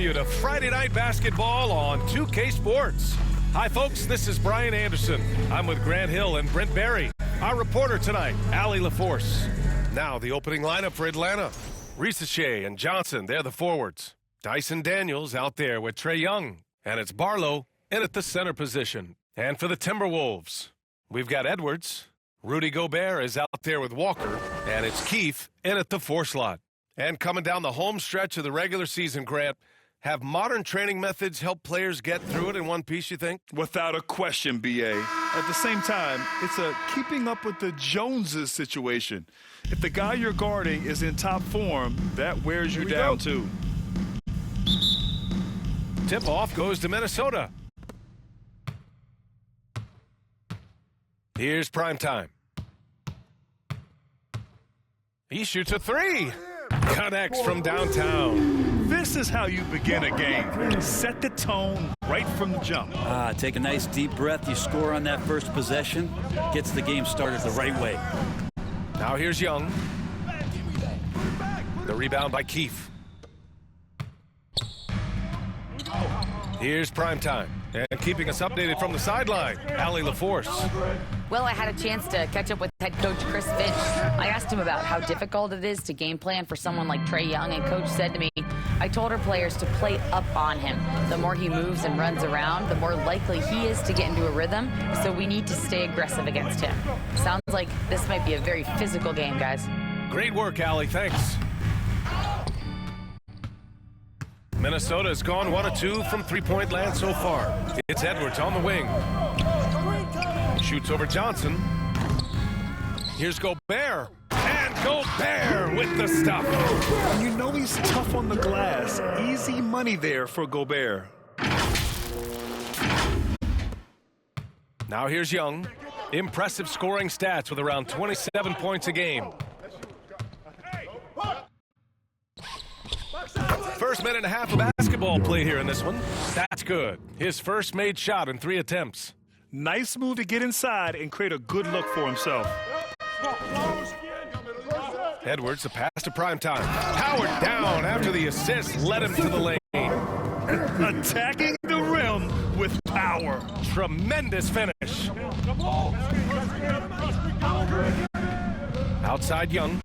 welcome you to Friday Night Basketball on 2K Sports. Hi, folks. This is Brian Anderson. I'm with Grant Hill and Brent Barry. Our reporter tonight, Allie LaForce. Now, the opening lineup for Atlanta. Risache and Johnson, they're the forwards. Dyson Daniels out there with Trae Young. And it's Barlow in at the center position. And for the Timberwolves, we've got Edwards. Rudy Gobert is out there with Walker. And it's Keith in at the 4 slot. And coming down the home stretch of the regular season, Grant, have modern training methods help players get through it in one piece, you think? Without a question, B.A. At the same time, it's a keeping up with the Joneses situation. If the guy you're guarding is in top form, that wears you down too. Tip-off goes to Minnesota. Here's prime time. He shoots a 3. Connects from downtown. This is how you begin a game. Set the tone right from the jump. Take a nice deep breath. You score on that first possession. Gets the game started the right way. Now here's Young. The rebound by Keith. Here's prime time. And keeping us updated from the sideline, Allie LaForce. Well, I had a chance to catch up with head coach Chris Finch. I asked him about how difficult it is to game plan for someone like Trae Young, and coach said to me, I told our players to play up on him. The more he moves and runs around, the more likely he is to get into a rhythm, so we need to stay aggressive against him. Sounds like this might be a very physical game, guys. Great work, Allie. Thanks. Minnesota has gone 1 of 2 from three-point land so far. It's Edwards on the wing. Shoots over Johnson. Here's Gobert. And Gobert with the stop. You know he's tough on the glass. Easy money there for Gobert. Now here's Young. Impressive scoring stats with around 27 points a game. First minute and a half of basketball played here in this one. That's good. His first made shot in 3 attempts. Nice move to get inside and create a good look for himself. Edwards, a pass to prime time. Howard down after the assist led him to the lane. Attacking the rim with power. Tremendous finish. Outside Young.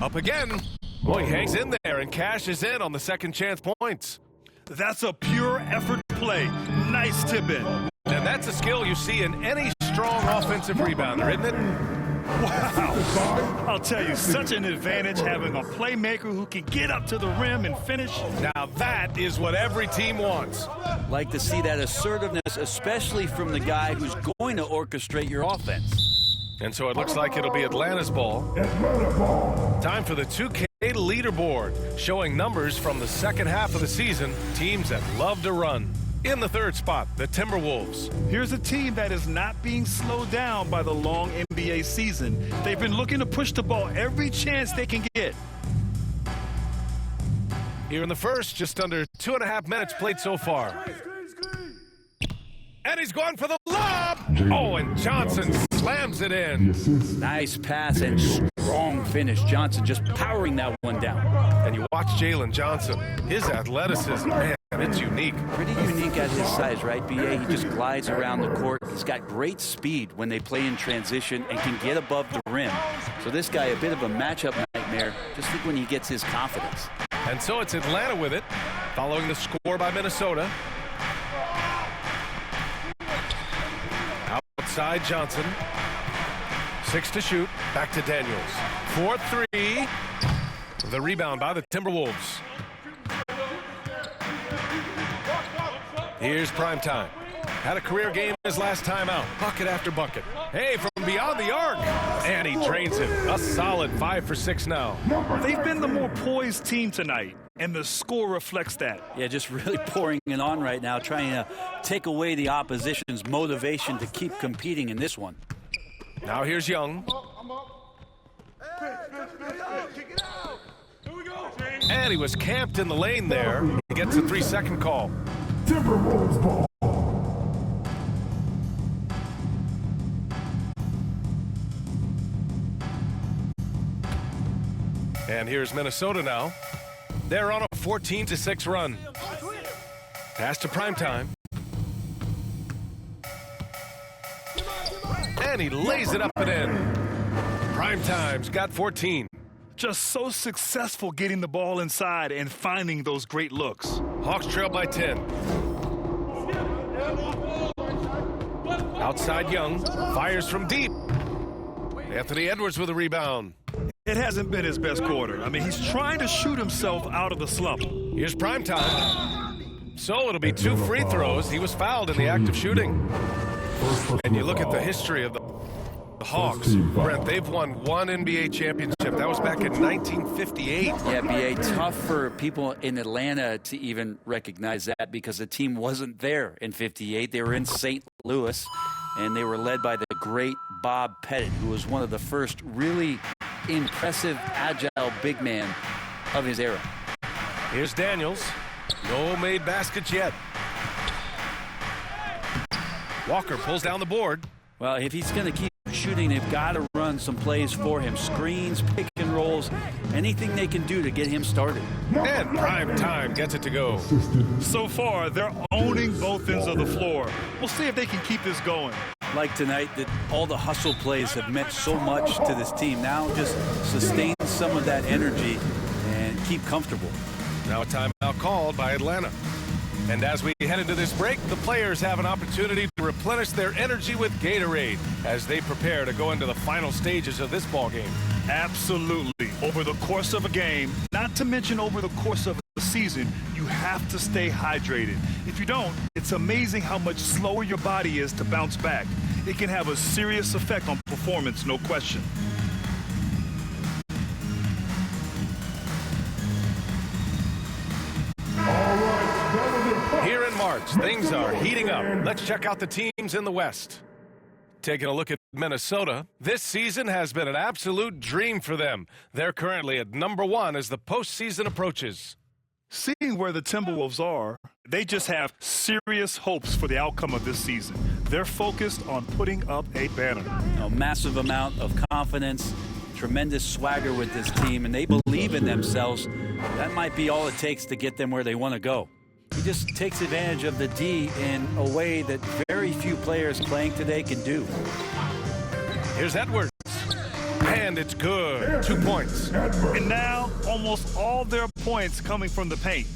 Up again. Boy, he hangs in there and cashes in on the second chance points. That's a pure effort play. Nice tip in. And that's a skill you see in any strong offensive rebounder, isn't it? Wow. I'll tell you, such an advantage having a playmaker who can get up to the rim and finish. Now that is what every team wants. Like to see that assertiveness, especially from the guy who's going to orchestrate your offense. And so it looks like it'll be Atlanta's ball. Time for the 2K leaderboard, showing numbers from the second half of the season, teams that love to run. In the 3rd spot, the Timberwolves. Here's a team that is not being slowed down by the long NBA season. They've been looking to push the ball every chance they can get. Here in the first, just under 2.5 minutes played so far. And he's going for the lob. Oh, and Johnson slams it in. Nice pass and strong finish. Johnson just powering that one down. And you watch Jalen Johnson. His athleticism, man, it's unique. Pretty unique at his size, right, B.A.? He just glides around the court. He's got great speed when they play in transition and can get above the rim. So this guy, a bit of a matchup nightmare. Just think when he gets his confidence. And so it's Atlanta with it, following the score by Minnesota. Outside Johnson. 6 to shoot. Back to Daniels. 4-3. The rebound by the Timberwolves. Here's prime time. Had a career game his last time out. Bucket after bucket. Hey, from beyond the arc. And he drains it. A solid 5 for 6 now. They've been the more poised team tonight, and the score reflects that. Yeah, just really pouring it on right now, trying to take away the opposition's motivation to keep competing in this one. Now here's Young. And he was camped in the lane there. He gets a 3-second call. Timberwolves ball. And here's Minnesota now. They're on a 14-6 run. Pass to Primetime. And he lays it up and in. Primetime's got 14. Just so successful getting the ball inside and finding those great looks. Hawks trail by 10. Outside Young, fires from deep. Anthony Edwards with a rebound. It hasn't been his best quarter. I mean, he's trying to shoot himself out of the slump. Here's Primetime. So it'll be 2 free throws. He was fouled in the act of shooting. And you look at the history of the Hawks. Brent, they've won 1 NBA championship. That was back in 1958. Yeah, B.A., tough for people in Atlanta to even recognize that because the team wasn't there in 58. They were in St. Louis, and they were led by the great Bob Pettit, who was one of the first really impressive, agile big man of his era. Here's Daniels. No made baskets yet. Walker pulls down the board. Well, if he's going to keep shooting, they've got to run some plays for him. Screens, pick and rolls, anything they can do to get him started. And Primetime gets it to go. So far, they're owning both ends of the floor. We'll see if they can keep this going. Like tonight, that all the hustle plays have meant so much to this team. Now just sustain some of that energy and keep comfortable. Now a timeout called by Atlanta. And as we head into this break, the players have an opportunity to replenish their energy with Gatorade as they prepare to go into the final stages of this ball game. Absolutely. Over the course of a game, not to mention over the course of a season, you have to stay hydrated. If you don't, it's amazing how much slower your body is to bounce back. It can have a serious effect on performance, no question. Here in March, things are heating up. Let's check out the teams in the West. Taking a look at Minnesota, this season has been an absolute dream for them. They're currently at #1 as the postseason approaches. Seeing where the Timberwolves are, they just have serious hopes for the outcome of this season. They're focused on putting up a banner. A massive amount of confidence, tremendous swagger with this team, and they believe in themselves. That might be all it takes to get them where they want to go. He just takes advantage of the D in a way that very few players playing today can do. Here's Edwards. And it's good. 2 points. And now, almost all their points coming from the paint.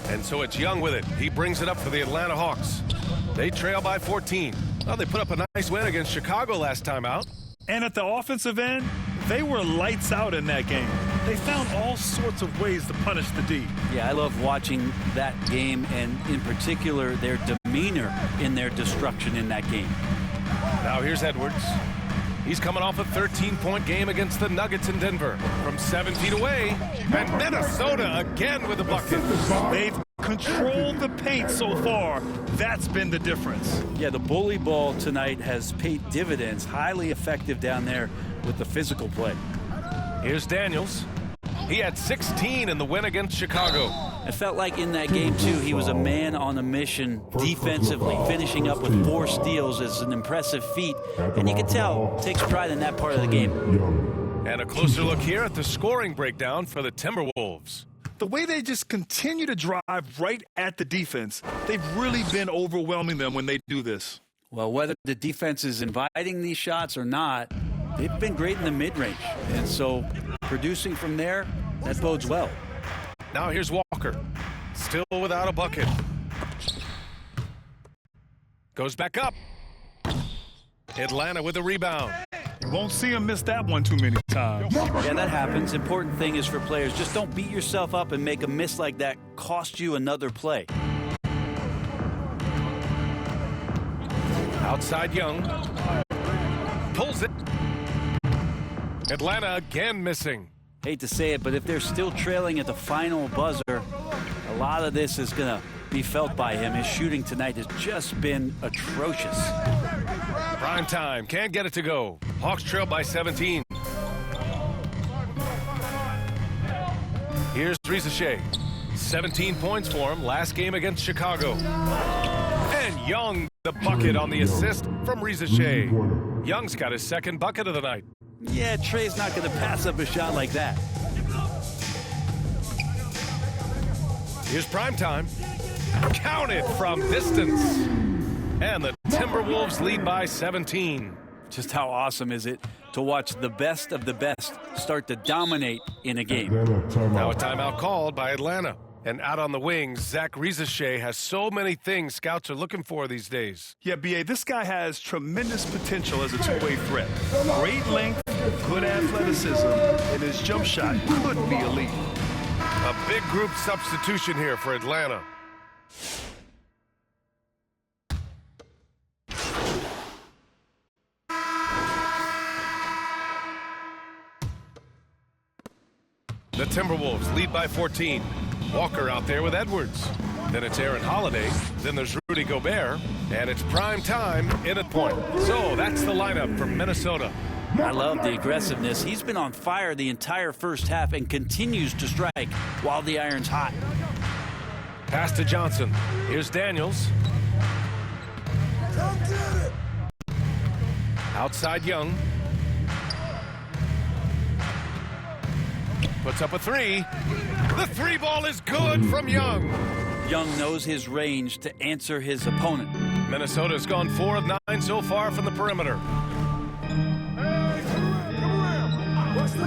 And so it's Young with it. He brings it up for the Atlanta Hawks. They trail by 14. Well, they put up a nice win against Chicago last time out. And at the offensive end, they were lights out in that game. They found all sorts of ways to punish the D. Yeah, I love watching that game, and in particular, their demeanor in their destruction in that game. Now here's Edwards. He's coming off a 13-point game against the Nuggets in Denver. From 17 away, and Minnesota again with a bucket. They've controlled the paint so far. That's been the difference. Yeah, the bully ball tonight has paid dividends. Highly effective down there with the physical play. Here's Daniels. He had 16 in the win against Chicago. It felt like in that game, too, he was a man on a mission defensively. Finishing up with 4 steals is an impressive feat. And you can tell, takes pride in that part of the game. And a closer look here at the scoring breakdown for the Timberwolves. The way they just continue to drive right at the defense, they've really been overwhelming them when they do this. Well, whether the defense is inviting these shots or not, they've been great in the mid-range. And so producing from there, that bodes well. Now here's Walker. Still without a bucket. Goes back up. Atlanta with a rebound. You won't see him miss that one too many times. Yeah, that happens. Important thing is for players, just don't beat yourself up and make a miss like that cost you another play. Outside Young. Pulls it. Atlanta again missing. Hate to say it, but if they're still trailing at the final buzzer, a lot of this is going to be felt by him. His shooting tonight has just been atrocious. Prime time. Can't get it to go. Hawks trail by 17. Here's Shea. 17 points for him last game against Chicago. And Young, the bucket on the assist from Shea. Young's got his second bucket of the night. Yeah, Trey's not going to pass up a shot like that. Here's primetime. Counted from distance. And the Timberwolves lead by 17. Just how awesome is it to watch the best of the best start to dominate in a game? Now a timeout called by Atlanta. And out on the wings, Zach Rizachet has so many things scouts are looking for these days. Yeah, B.A., this guy has tremendous potential as a two-way threat. Great length, good athleticism, and his jump shot could be elite. A big group substitution here for Atlanta. The Timberwolves lead by 14. Walker out there with Edwards. Then it's Aaron Holiday. Then there's Rudy Gobert. And it's prime time in at point. So that's the lineup for Minnesota. I love the aggressiveness. He's been on fire the entire first half and continues to strike while the iron's hot. Pass to Johnson. Here's Daniels. Outside Young. Puts up a three. The three ball is good from Young. Young knows his range to answer his opponent. Minnesota's gone 4 of 9 so far from the perimeter.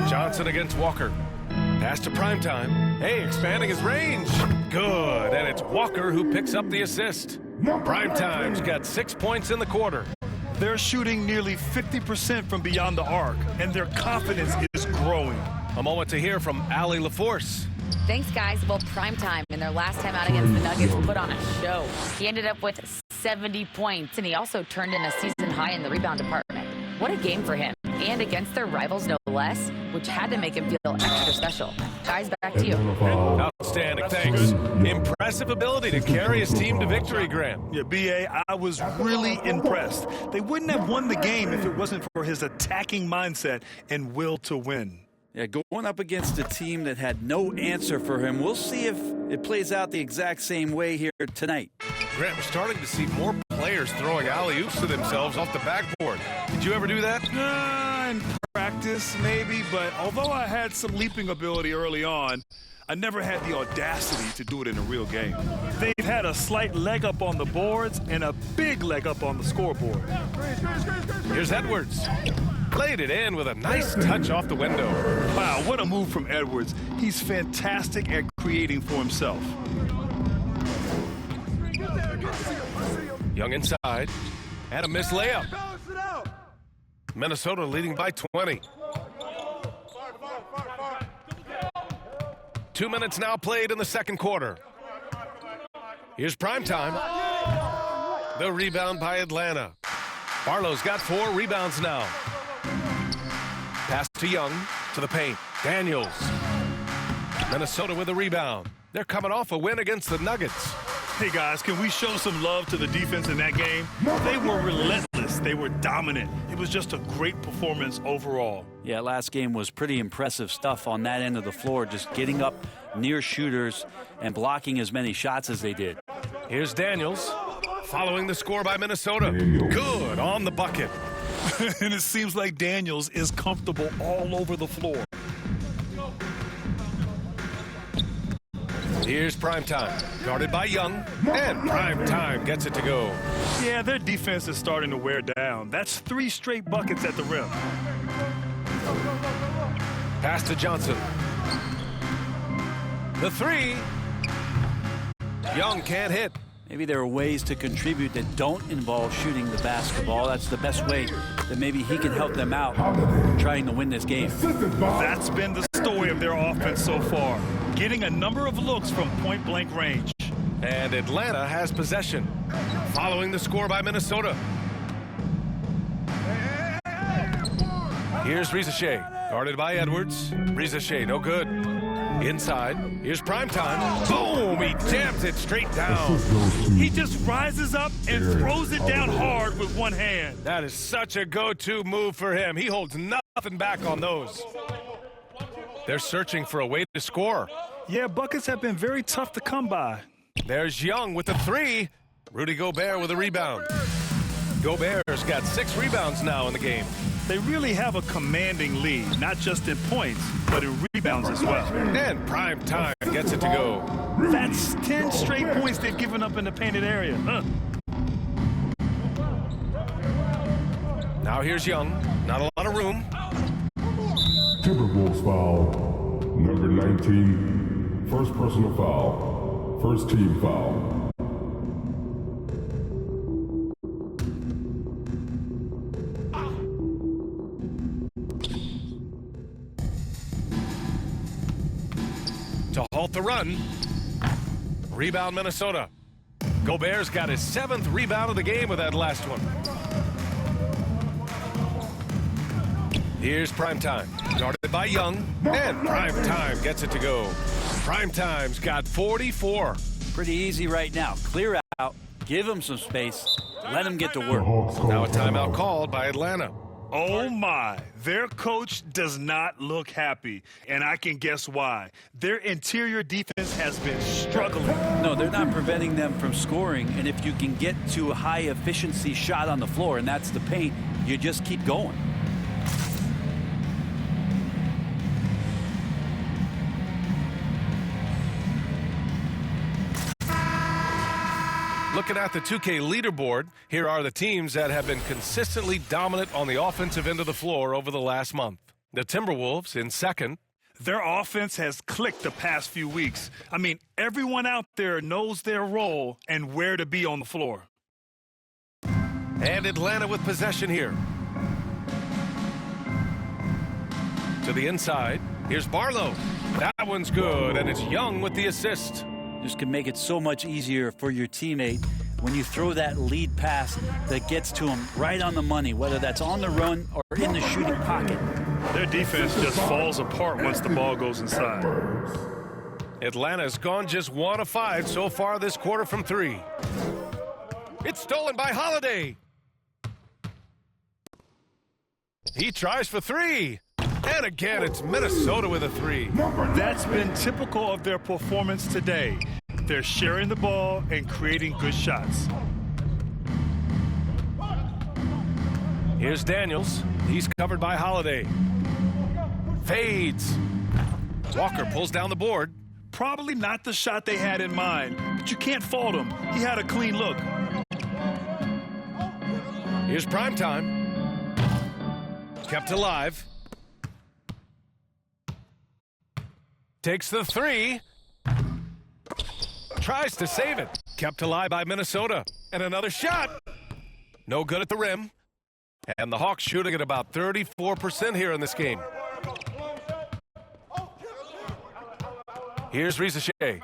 Johnson against Walker. Pass to primetime. Hey, expanding his range. Good. And it's Walker who picks up the assist. Primetime's got 6 points in the quarter. They're shooting nearly 50% from beyond the arc, and their confidence is growing. A moment to hear from Allie LaForce. Thanks, guys. Well, primetime in their last time out against the Nuggets put on a show. He ended up with 70 points, and he also turned in a season high in the rebound department. What a game for him, and against their rivals no less, which had to make him feel extra special. Guys, back to you. Outstanding, thanks. Impressive ability to carry his team to victory, Grant. Yeah, B.A., I was really impressed. They wouldn't have won the game if it wasn't for his attacking mindset and will to win. Yeah, going up against a team that had no answer for him. We'll see if it plays out the exact same way here tonight. Grant, we're starting to see more players throwing alley-oops to themselves off the backboard. Did you ever do that? In practice, maybe, but although I had some leaping ability early on, I never had the audacity to do it in a real game. They've had a slight leg up on the boards and a big leg up on the scoreboard. Here's Edwards. Played it in with a nice touch off the window. Wow, what a move from Edwards. He's fantastic at creating for himself. Young inside. And a missed layup. Minnesota leading by 20. 2 minutes now played in the second quarter. Here's primetime. The rebound by Atlanta. Barlow's got 4 rebounds now. Pass to Young, to the paint. Daniels. Minnesota with a rebound. They're coming off a win against the Nuggets. Hey, guys, can we show some love to the defense in that game? They were relentless. They were dominant. It was just a great performance overall. Yeah, last game was pretty impressive stuff on that end of the floor, just getting up near shooters and blocking as many shots as they did. Here's Daniels, following the score by Minnesota. Good on the bucket. And it seems like Daniels is comfortable all over the floor. Here's primetime, guarded by Young, and primetime gets it to go. Yeah, their defense is starting to wear down. That's 3 straight buckets at the rim. Pass to Johnson. The three. Young can't hit. Maybe there are ways to contribute that don't involve shooting the basketball. That's the best way that maybe he can help them out trying to win this game. That's been the story of their offense so far, getting a number of looks from point-blank range. And Atlanta has possession, following the score by Minnesota. Here's Rizachet, guarded by Edwards. Rizachet, no good. Inside, here's primetime. Boom, he jams it straight down. He just rises up and throws it down hard with one hand. That is such a go-to move for him. He holds nothing back on those. They're searching for a way to score. Yeah, buckets have been very tough to come by. There's Young with the three. Rudy Gobert with a rebound. Gobert's got 6 rebounds now in the game. They really have a commanding lead, not just in points, but in rebounds as well. And Prime Time gets it to go. That's 10 straight points they've given up in the painted area. Now here's Young. Not a lot of room. Timberwolves foul. Number 19. First personal foul. First team foul. To halt the run. Rebound Minnesota. Gobert's got his 7th rebound of the game with that last one. Here's Primetime. Guarded by Young. And Primetime gets it to go. Primetime's got 44. Pretty easy right now. Clear out, give him some space, let him get to work. Now a timeout called by Atlanta. Oh my, their coach does not look happy, and I can guess why. Their interior defense has been struggling. No, they're not preventing them from scoring, and if you can get to a high efficiency shot on the floor, and that's the paint, you just keep going. Looking at the 2K leaderboard, here are the teams that have been consistently dominant on the offensive end of the floor over the last month. The Timberwolves in second. Their offense has clicked the past few weeks. I mean, everyone out there knows their role and where to be on the floor. And Atlanta with possession here. To the inside, here's Barlow. That one's good, and it's Young with the assist. Just can make it so much easier for your teammate when you throw that lead pass that gets to him right on the money, whether that's on the run or in the shooting pocket. Their defense just falls apart once the ball goes inside. Atlanta's gone just 1 of 5 so far this quarter from 3. It's stolen by Holiday. He tries for 3. And again, it's Minnesota with a 3. That's been typical of their performance today. They're sharing the ball and creating good shots. Here's Daniels. He's covered by Holiday. Fades. Walker pulls down the board. Probably not the shot they had in mind, but you can't fault him. He had a clean look. Here's Primetime. Kept alive. Takes the 3. Tries to save it. Kept alive by Minnesota. And another shot. No good at the rim. And the Hawks shooting at about 34% here in this game. Here's Rizachet.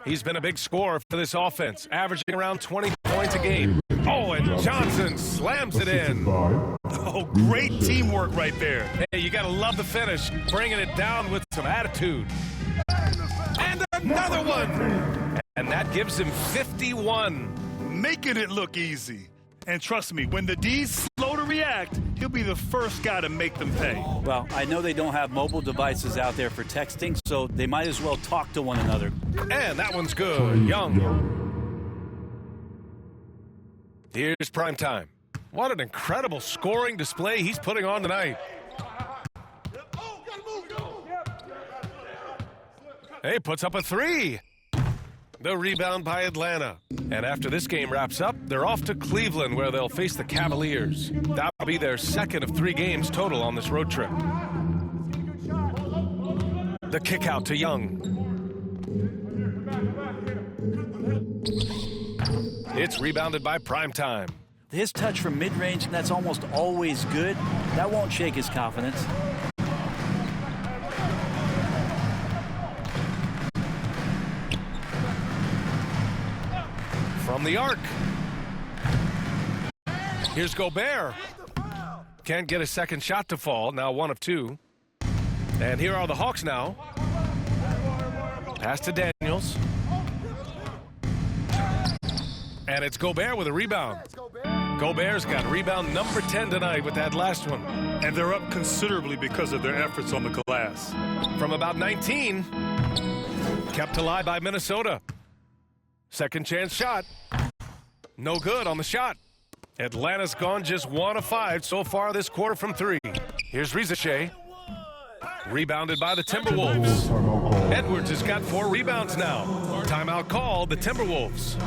He's been a big scorer for this offense, averaging around 20 points a game. Oh, and Johnson slams it in. Oh, great teamwork right there. Hey, you got to love the finish, bringing it down with some attitude. And another one. And that gives him 51. Making it look easy. And trust me, when the D's slow to react, he'll be the first guy to make them pay. Well, I know they don't have mobile devices out there for texting, so they might as well talk to one another. And that one's good. Young. Here's Primetime. What an incredible scoring display he's putting on tonight. Hey, puts up a 3. The rebound by Atlanta. And after this game wraps up, they're off to Cleveland, where they'll face the Cavaliers. That'll be their 2nd of 3 games total on this road trip. The kick out to Young. It's rebounded by Primetime. His touch from mid-range, that's almost always good. That won't shake his confidence. From the arc. Here's Gobert. Can't get a second shot to fall. Now 1 of 2. And here are the Hawks now. Pass to Daniels. And it's Gobert with a rebound. Gobert's got rebound number 10 tonight with that last one. And they're up considerably because of their efforts on the glass. From about 19. Kept alive by Minnesota. Second chance shot. No good on the shot. Atlanta's gone just 1 of 5 so far this quarter from 3. Here's Rizachet. Rebounded by the Timberwolves. Edwards has got 4 rebounds now. Timeout called the Timberwolves.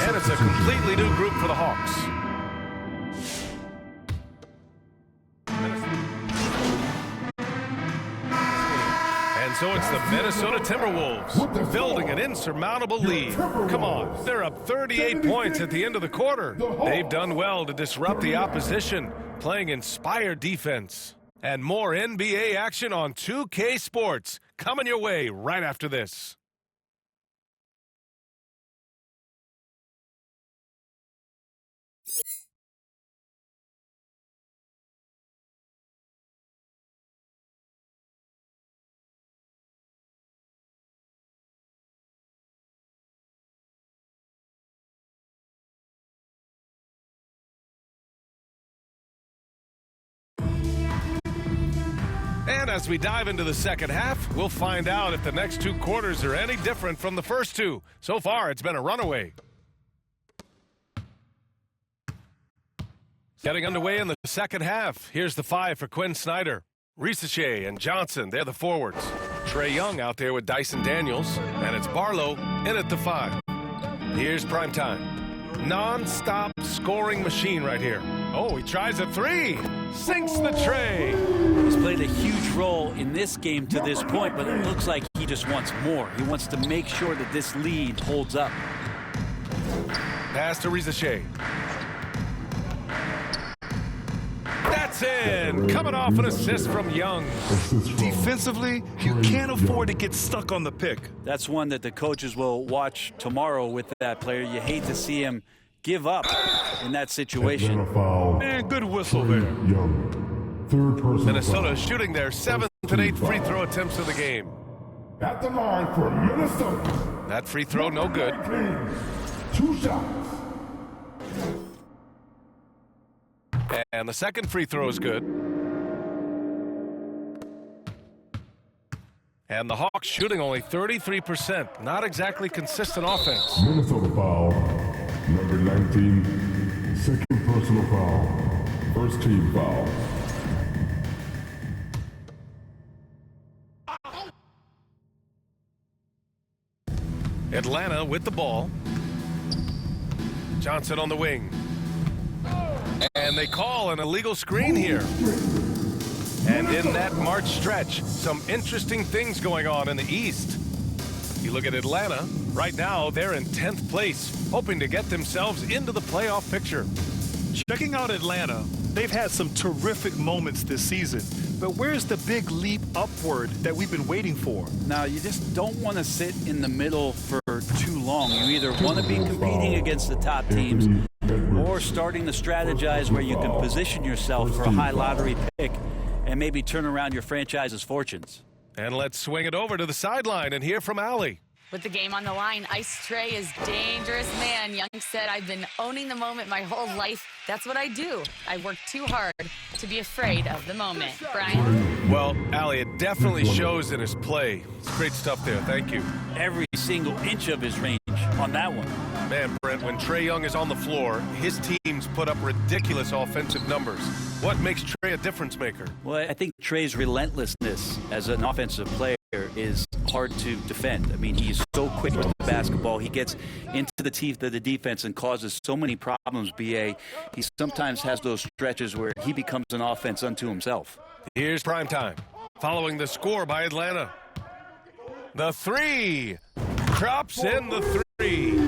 And it's a completely new group for the Hawks. And so it's the Minnesota Timberwolves building an insurmountable lead. Come on, they're up 38 points at the end of the quarter. They've done well to disrupt the opposition, playing inspired defense. And more NBA action on 2K Sports coming your way right after this. And as we dive into the second half, we'll find out if the next 2 quarters are any different from the first 2. So far, it's been a runaway. Getting underway in the second half. Here's the 5 for Quinn Snyder. Rizachet and Johnson, they're the forwards. Trae Young out there with Dyson Daniels. And it's Barlow in at the 5. Here's primetime. Non-stop scoring machine right here. Oh, he tries a 3. Sinks the tray. He's played a huge role in this game to this point, but it looks like he just wants more. He wants to make sure that this lead holds up. Pass to Rizachet. That's in. Coming off an assist from Young. Defensively, you can't afford to get stuck on the pick. That's one that the coaches will watch tomorrow with that player. You hate to see him give up in that situation. Man, good whistle there. Minnesota shooting their 7th and 8th free throw attempts of the game. At the line for Minnesota. That free throw no good. 2 shots. And the second free throw is good. And the Hawks shooting only 33%. Not exactly consistent offense. Minnesota foul. Number 19. Second personal foul. First team foul. Atlanta with the ball. Johnson on the wing. And they call an illegal screen here. And in that March stretch, some interesting things going on in the East. You look at Atlanta, right now they're in 10th place, hoping to get themselves into the playoff picture. Checking out Atlanta, they've had some terrific moments this season. But where's the big leap upward that we've been waiting for? Now, you just don't want to sit in the middle for too long. You either want to be competing against the top teams or starting to strategize where you can position yourself for a high lottery pick and maybe turn around your franchise's fortunes. And let's swing it over to the sideline and hear from Allie. With the game on the line, Ice Trae is dangerous, man. Young said, I've been owning the moment my whole life. That's what I do. I work too hard to be afraid of the moment. Brian? Well, Allie, it definitely shows in his play. It's great stuff there. Thank you. Every single inch of his range on that one. Man, Brent, when Trae Young is on the floor, his teams put up ridiculous offensive numbers. What makes Trae a difference maker? Well, I think Trae's relentlessness as an offensive player is hard to defend. I mean, he's so quick with the basketball. He gets into the teeth of the defense and causes so many problems, B.A. He sometimes has those stretches where he becomes an offense unto himself. Here's primetime. Following the score by Atlanta. The 3. Drops in the 3.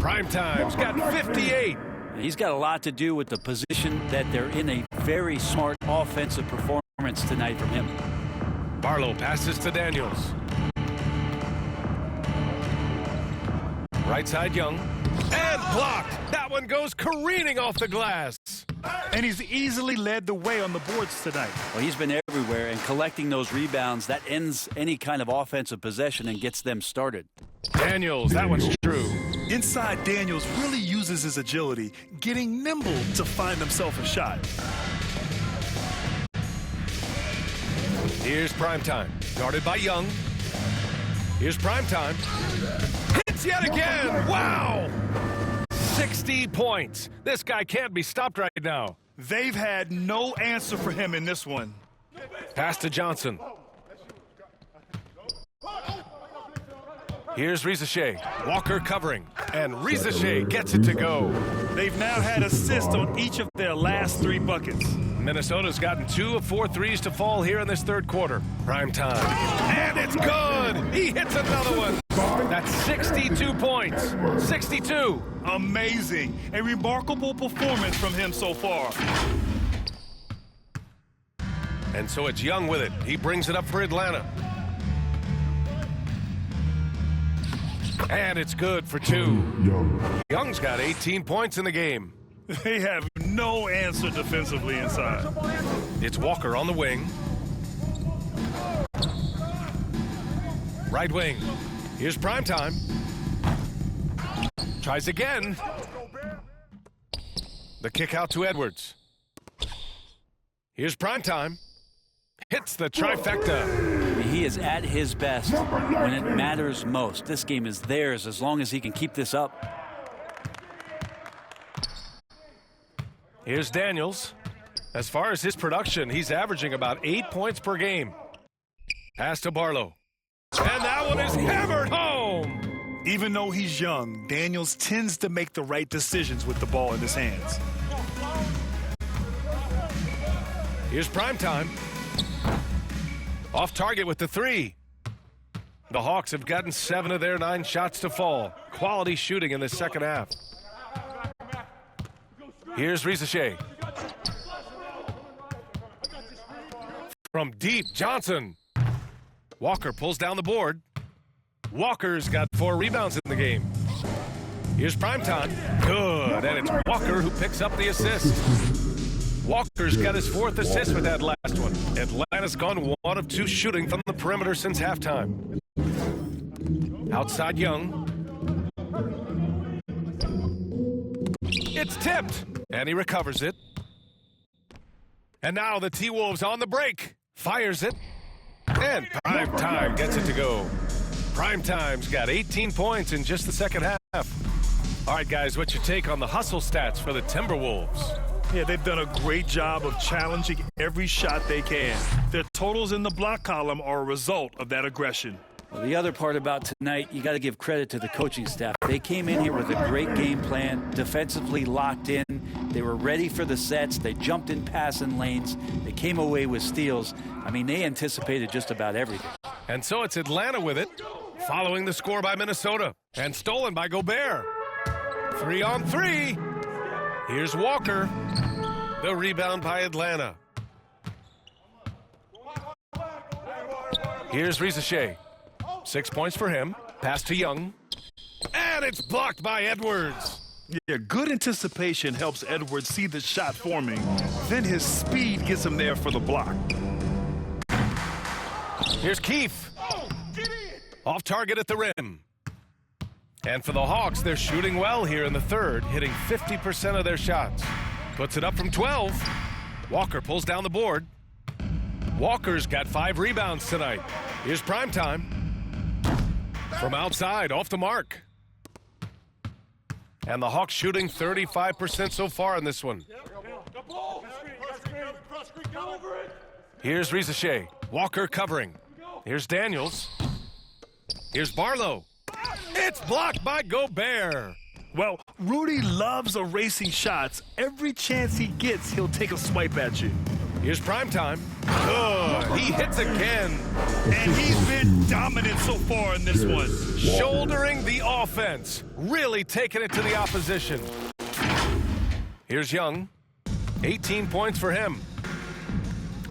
Primetime's got 58. He's got a lot to do with the position that they're in. A very smart offensive performance tonight from him. Barlow passes to Daniels. Right side Young. And blocked. That one goes careening off the glass. And he's easily led the way on the boards tonight. Well, he's been everywhere, and collecting those rebounds, that ends any kind of offensive possession and gets them started. Daniels, that one's true. Inside, Daniels really uses his agility, getting nimble to find himself a shot. Here's Primetime, guarded by Young. Here's Primetime. Hits yet again! Wow! 60 points. This guy can't be stopped right now. They've had no answer for him in this one. Pass to Johnson. Here's Rizachet. Walker covering. And Rizachet gets it to go. They've now had assists on each of their last 3 buckets. Minnesota's gotten 2 of 4 threes to fall here in this third quarter. Prime time. And it's good! He hits another one. That's 62 points. 62. Amazing. A remarkable performance from him so far. And so it's Young with it. He brings it up for Atlanta. And it's good for 2. Young's got 18 points in the game. They have no answer defensively inside. It's Walker on the wing. Right wing. Here's Primetime. Tries again. The kick out to Edwards. Here's Primetime. Hits the trifecta. He is at his best when it matters most. This game is theirs as long as he can keep this up. Here's Daniels. As far as his production, he's averaging about 8 points per game. Pass to Barlow. And that one is hammered home. Even though he's young, Daniels tends to make the right decisions with the ball in his hands. Here's Primetime. Off target with the 3. The Hawks have gotten 7 of their 9 shots to fall. Quality shooting in the second half. Here's Rizachet. From deep, Johnson. Walker pulls down the board. Walker's got 4 rebounds in the game. Here's Primetime. Good, and it's Walker who picks up the assist. Walker's got his 4th assist with that last one. Atlanta's gone 1 of 2 shooting from the perimeter since halftime. Outside Young. It's tipped, and he recovers it. And now the T-Wolves on the break. Fires it. And Primetime gets it to go. Primetime's got 18 points in just the second half. All right, guys, what's your take on the hustle stats for the Timberwolves? Yeah, they've done a great job of challenging every shot they can. Their totals in the block column are a result of that aggression. Well, the other part about tonight, you got to give credit to the coaching staff. They came in here with a great game plan, defensively locked in. They were ready for the sets. They jumped in passing lanes. They came away with steals. I mean, they anticipated just about everything. And so it's Atlanta with it, following the score by Minnesota, and stolen by Gobert. 3 on 3. Here's Walker. The rebound by Atlanta. Here's Rizachet. 6 points for him. Pass to Young. And it's blocked by Edwards. Yeah, good anticipation helps Edwards see the shot forming. Then his speed gets him there for the block. Here's Keefe. Off target at the rim. And for the Hawks, they're shooting well here in the third, hitting 50% of their shots. Puts it up from 12. Walker pulls down the board. Walker's got 5 rebounds tonight. Here's Primetime. From outside, off the mark. And the Hawks shooting 35% so far in this one. Here's Rizachet. Walker covering. Here's Daniels. Here's Barlow. It's blocked by Gobert. Well, Rudy loves erasing shots. Every chance he gets, he'll take a swipe at you. Here's Primetime. Good. He hits again. And he's been dominant so far in this one. Shouldering the offense. Really taking it to the opposition. Here's Young. 18 points for him.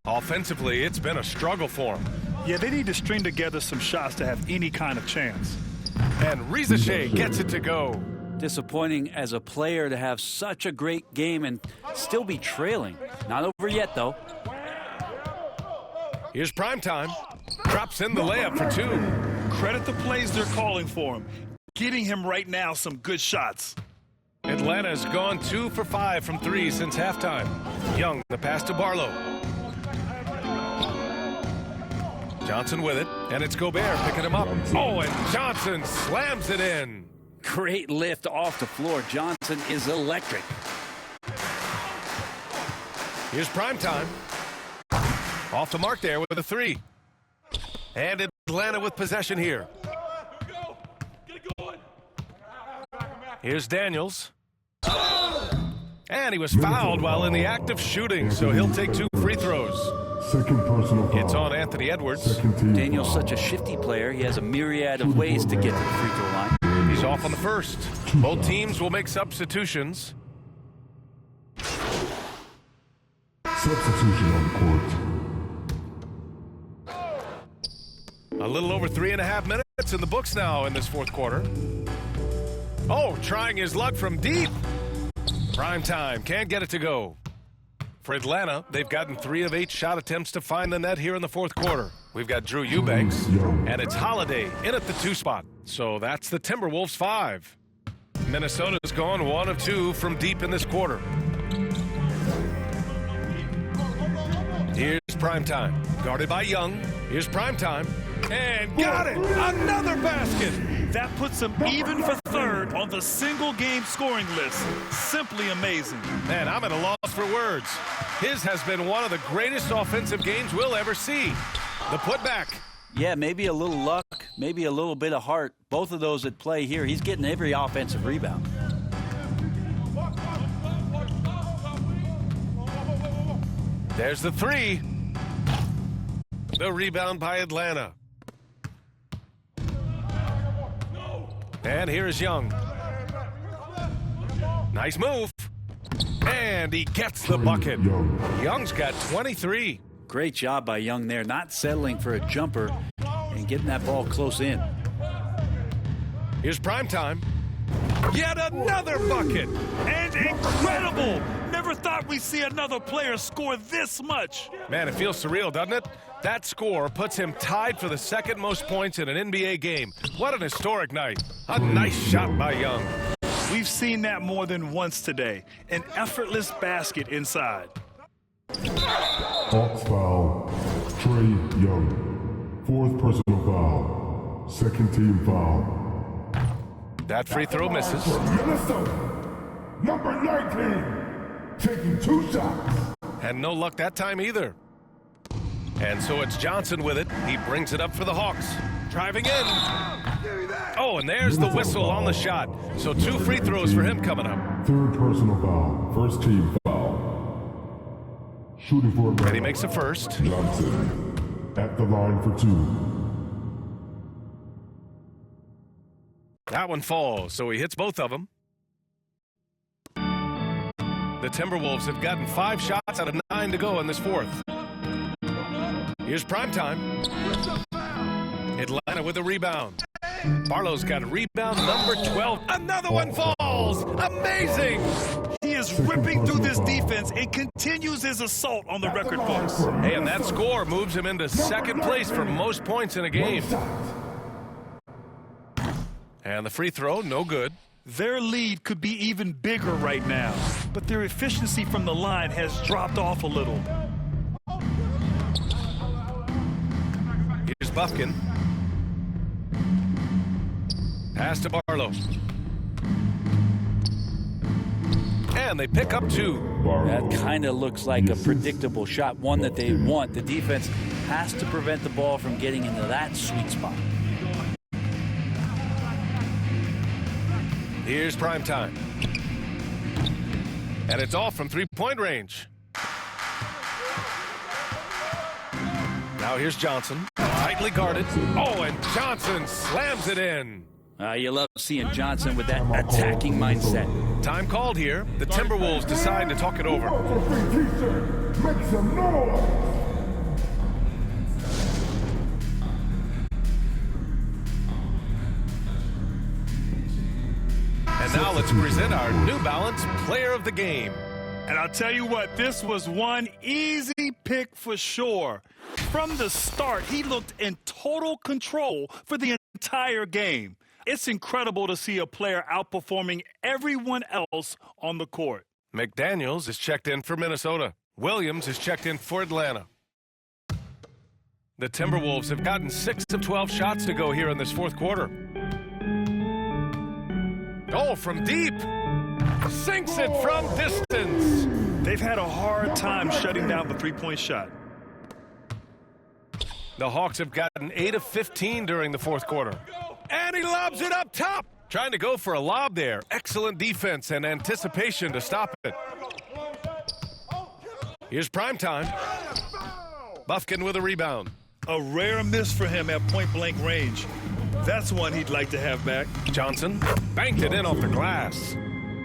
Offensively, it's been a struggle for him. Yeah, they need to string together some shots to have any kind of chance. And Rizachet gets it to go. Disappointing as a player to have such a great game and still be trailing. Not over yet, though. Here's Primetime. Drops in the layup for 2. Credit the plays they're calling for him. Getting him right now some good shots. Atlanta's gone 2 for 5 from 3 since halftime. Young, the pass to Barlow. Johnson with it, and it's Gobert picking him up. Oh, and Johnson slams it in. Great lift off the floor. Johnson is electric. Here's Primetime. Off the mark there with a 3. And Atlanta with possession here. Here's Daniels. And he was fouled while in the act of shooting, so he'll take 2 free throws. Second personal foul. It's on Anthony Edwards. Daniel's such a shifty player. He has a myriad of ways to get to the free throw line. He's off on the first. Both teams will make substitutions. Substitution on court. A little over 3.5 minutes in the books now in this fourth quarter. Oh, trying his luck from deep. Primetime can't get it to go. For Atlanta, they've gotten 3 of 8 shot attempts to find the net here in the fourth quarter. We've got Drew Eubanks, and it's Holiday in at the 2 spot. So that's the Timberwolves 5. Minnesota's gone 1 of 2 from deep in this quarter. Here's Primetime, guarded by Young. Here's Primetime, and got it! Another basket! That puts him even for third on the single-game scoring list. Simply amazing. Man, I'm at a loss for words. His has been one of the greatest offensive games we'll ever see. The putback. Yeah, maybe a little luck, maybe a little bit of heart. Both of those at play here. He's getting every offensive rebound. There's the 3. The rebound by Atlanta. And here is Young. Nice move. And he gets the bucket. Young's got 23. Great job by Young there, not settling for a jumper and getting that ball close in. Here's Primetime. Yet another bucket. And incredible! Never thought we'd see another player score this much. Man, it feels surreal, doesn't it? That score puts him tied for the second most points in an NBA game. What an historic night. A nice shot by Young. We've seen that more than once today. An effortless basket inside. Hawks foul. Trey Young. 4th personal foul. Second team foul. That free throw misses. Minnesota. Number 19. Taking 2 shots. And no luck that time either. And so it's Johnson with it. He brings it up for the Hawks. Driving in. Oh, and there's the whistle on the shot. So 2 free throws for him coming up. 3rd personal foul. First team foul. Shooting for a And he makes a first. Johnson at the line for 2. That one falls, so he hits both of them. The Timberwolves have gotten 5 shots out of 9 to go in this fourth. Here's Primetime. Atlanta with a rebound. Barlow's got a rebound number 12. Another one falls. Amazing. He is ripping through this defense and continues his assault on the record books. Hey, and that score moves him into second place for most points in a game. And the free throw, no good. Their lead could be even bigger right now, but their efficiency from the line has dropped off a little. Here's Bufkin. Pass to Barlow. And they pick up 2. That kind of looks like a predictable shot, one that they want. The defense has to prevent the ball from getting into that sweet spot. Here's Primetime. And it's off from 3-point range. Now here's Johnson. Tightly guarded. Oh, and Johnson slams it in. You love seeing Johnson with that attacking mindset. Time called here. The Timberwolves decide to talk it over. Make some noise. And now let's present our New Balance Player of the Game. And I'll tell you what, this was one easy pick for sure. From the start, he looked in total control for the entire game. It's incredible to see a player outperforming everyone else on the court. McDaniels is checked in for Minnesota. Williams is checked in for Atlanta. The Timberwolves have gotten 6 of 12 shots to go here in this fourth quarter. Oh, from deep. Sinks it from distance. They've had a hard time shutting down the three-point shot. The Hawks have gotten 8 of 15 during the fourth quarter. And he lobs it up top. Trying to go for a lob there. Excellent defense and anticipation to stop it. Here's prime time. Bufkin with a rebound. A rare miss for him at point-blank range. That's one he'd like to have back. Johnson banked it in off the glass.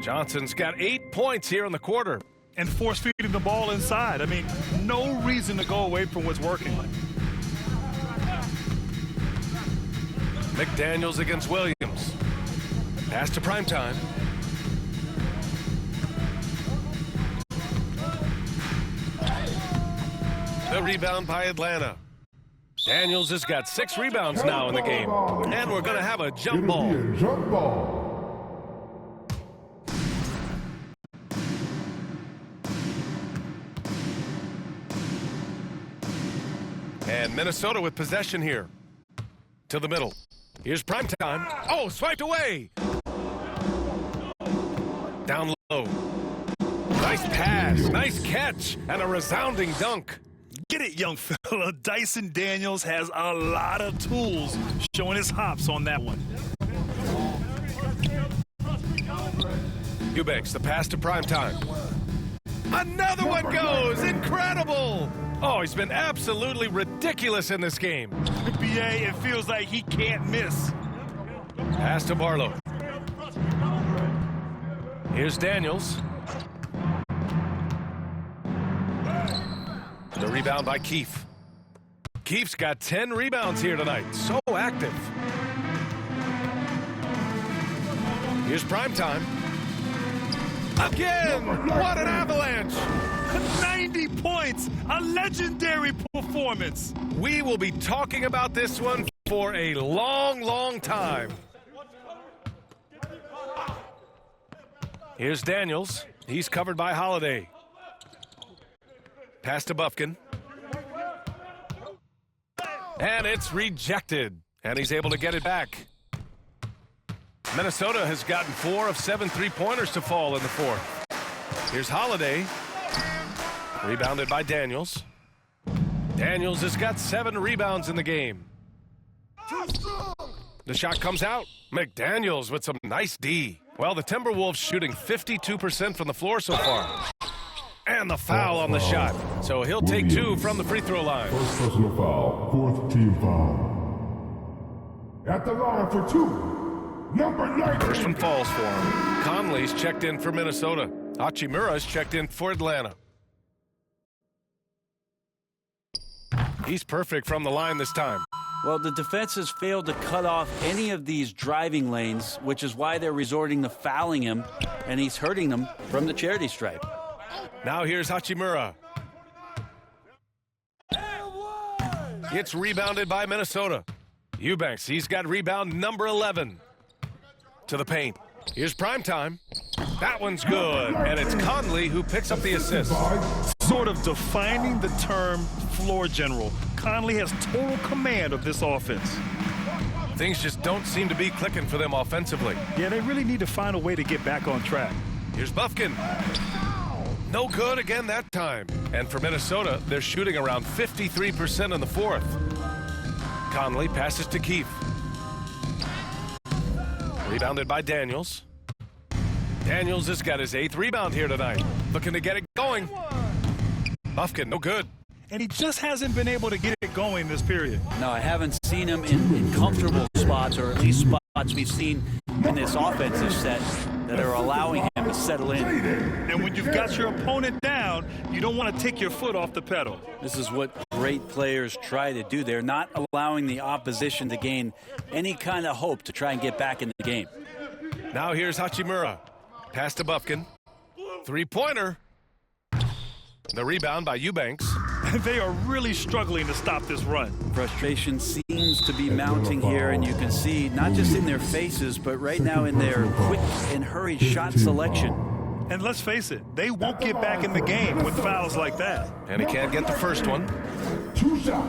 Johnson's got 8 points here in the quarter. And force-feeding the ball inside. I mean, no reason to go away from what's working. McDaniels against Williams. Pass to primetime. The rebound by Atlanta. Daniels has got 6 rebounds now in the game. And we're going to have a jump ball. Jump ball. And Minnesota with possession here. To the middle. Here's primetime. Oh, swiped away. Down low. Nice pass, nice catch, and a resounding dunk. Get it, young fella. Dyson Daniels has a lot of tools, showing his hops on that one. Eubanks, the pass to primetime. Another one goes. Incredible. Oh, he's been absolutely ridiculous in this game. BA, it feels like he can't miss. Pass to Barlow. Here's Daniels. The rebound by Keefe. Keefe's got 10 rebounds here tonight. So active. Here's primetime. Again! What an avalanche! 90 points! A legendary performance! We will be talking about this one for a long, long time. Here's Daniels. He's covered by Holiday. Pass to Bufkin. And it's rejected. And he's able to get it back. Minnesota has gotten 4 of 7 3-pointers to fall in the fourth. Here's Holiday. Rebounded by Daniels. Daniels has got 7 rebounds in the game. The shot comes out. McDaniels with some nice D. Well, the Timberwolves shooting 52% from the floor so far. And the foul on the shot. So he'll take 2 from the free throw line. First personal foul, 4th team foul. At the line for 2, number 9. First one falls for him. Conley's checked in for Minnesota. Hachimura's checked in for Atlanta. He's perfect from the line this time. Well, the defense has failed to cut off any of these driving lanes, which is why they're resorting to fouling him, and he's hurting them from the charity stripe. Now here's Hachimura. It's rebounded by Minnesota. Eubanks, he's got rebound number 11. To the paint. Here's primetime. That one's good. And it's Conley who picks up the assist. Sort of defining the term floor general. Conley has total command of this offense. Things just don't seem to be clicking for them offensively. Yeah, they really need to find a way to get back on track. Here's Bufkin. No good again that time. And for Minnesota, they're shooting around 53% in the fourth. Conley passes to Keefe. Rebounded by Daniels. Daniels has got his 8th rebound here tonight. Looking to get it going. Bufkin, no good. And he just hasn't been able to get it going this period. No, I haven't seen him in comfortable spots, or at least spots we've seen in this offensive set that are allowing him to settle in. And when you've got your opponent down, you don't want to take your foot off the pedal. This is what great players try to do. They're not allowing the opposition to gain any kind of hope to try and get back in the game. Now here's Hachimura. Pass to Bufkin. Three-pointer. The rebound by Eubanks. They are really struggling to stop this run. Frustration seems to be mounting here, and you can see not just in their faces, but right now in their quick and hurried shot selection. And let's face it, they won't get back in the game with fouls like that. And he can't get the first one. 2 shots.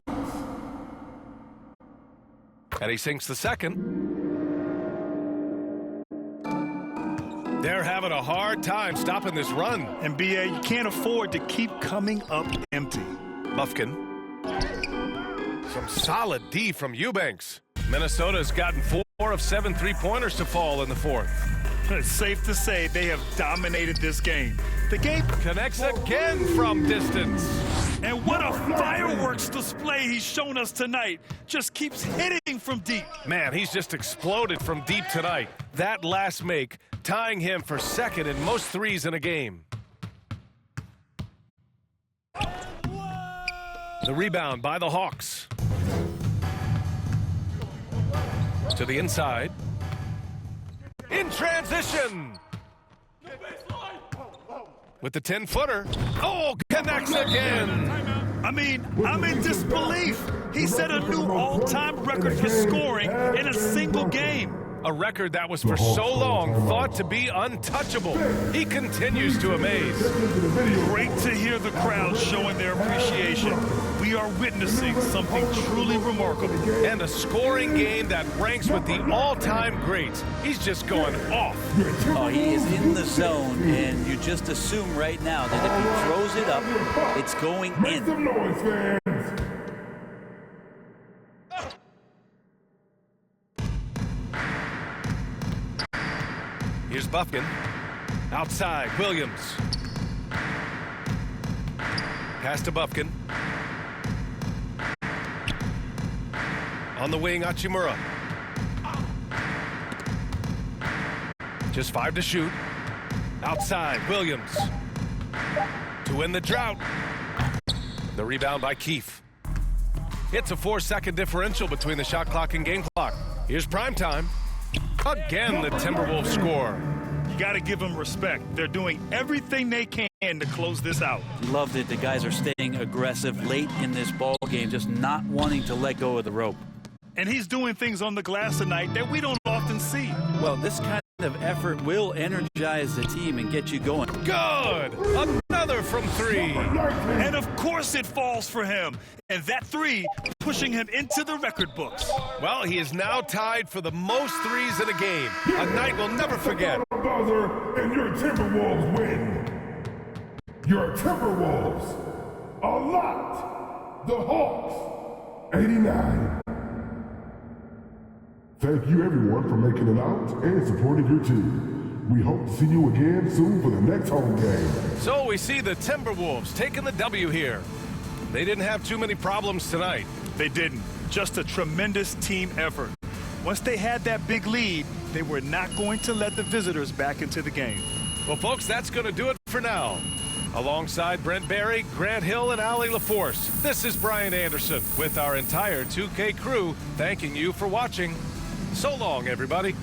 And he sinks the second. They're having a hard time stopping this run. And BA, you can't afford to keep coming up empty. Bufkin. Some solid D from Eubanks. Minnesota's gotten 4 of 7 three-pointers to fall in the fourth. It's safe to say they have dominated this game. The game Connects again from distance. And what a fireworks display he's shown us tonight. Just keeps hitting from deep. Man, he's just exploded from deep tonight. That last make, tying him for second in most threes in a game. The rebound by the Hawks. To the inside. In transition. With the 10-footer. Oh, connects again. I mean, I'm in disbelief. He set a new all-time record for scoring in a single game. A record that was for so long thought to be untouchable. He continues to amaze. Great to hear the crowd showing their appreciation. We are witnessing something truly remarkable. And a scoring game that ranks with the all-time greats. He's just going off. Oh, he is in the zone, and you just assume right now that if he throws it up, it's going Make in. some noise, fans. Here's Bufkin. Outside, Williams. Pass to Bufkin. On the wing, Hachimura. Just 5 to shoot. Outside, Williams. To win the drought. The rebound by Keefe. It's a 4-second differential between the shot clock and game clock. Here's prime time. Again, the Timberwolves score. You got to give them respect. They're doing everything they can to close this out. Loved it. The guys are staying aggressive late in this ball game, just not wanting to let go of the rope. And he's doing things on the glass tonight that we don't often see. Well, this kind of effort will energize the team and get you going. Good! Another from 3. And of course it falls for him. And that 3 pushing him into the record books. Well, he is now tied for the most threes in a game. A night we'll never forget. Buzzer, and your Timberwolves win. Your Timberwolves. A lot. The Hawks. 89. Thank you, everyone, for making it out and supporting your team. We hope to see you again soon for the next home game. So we see the Timberwolves taking the W here. They didn't have too many problems tonight. They didn't. Just a tremendous team effort. Once they had that big lead, they were not going to let the visitors back into the game. Well, folks, that's going to do it for now. Alongside Brent Barry, Grant Hill, and Allie LaForce, this is Brian Anderson with our entire 2K crew thanking you for watching. So long, everybody.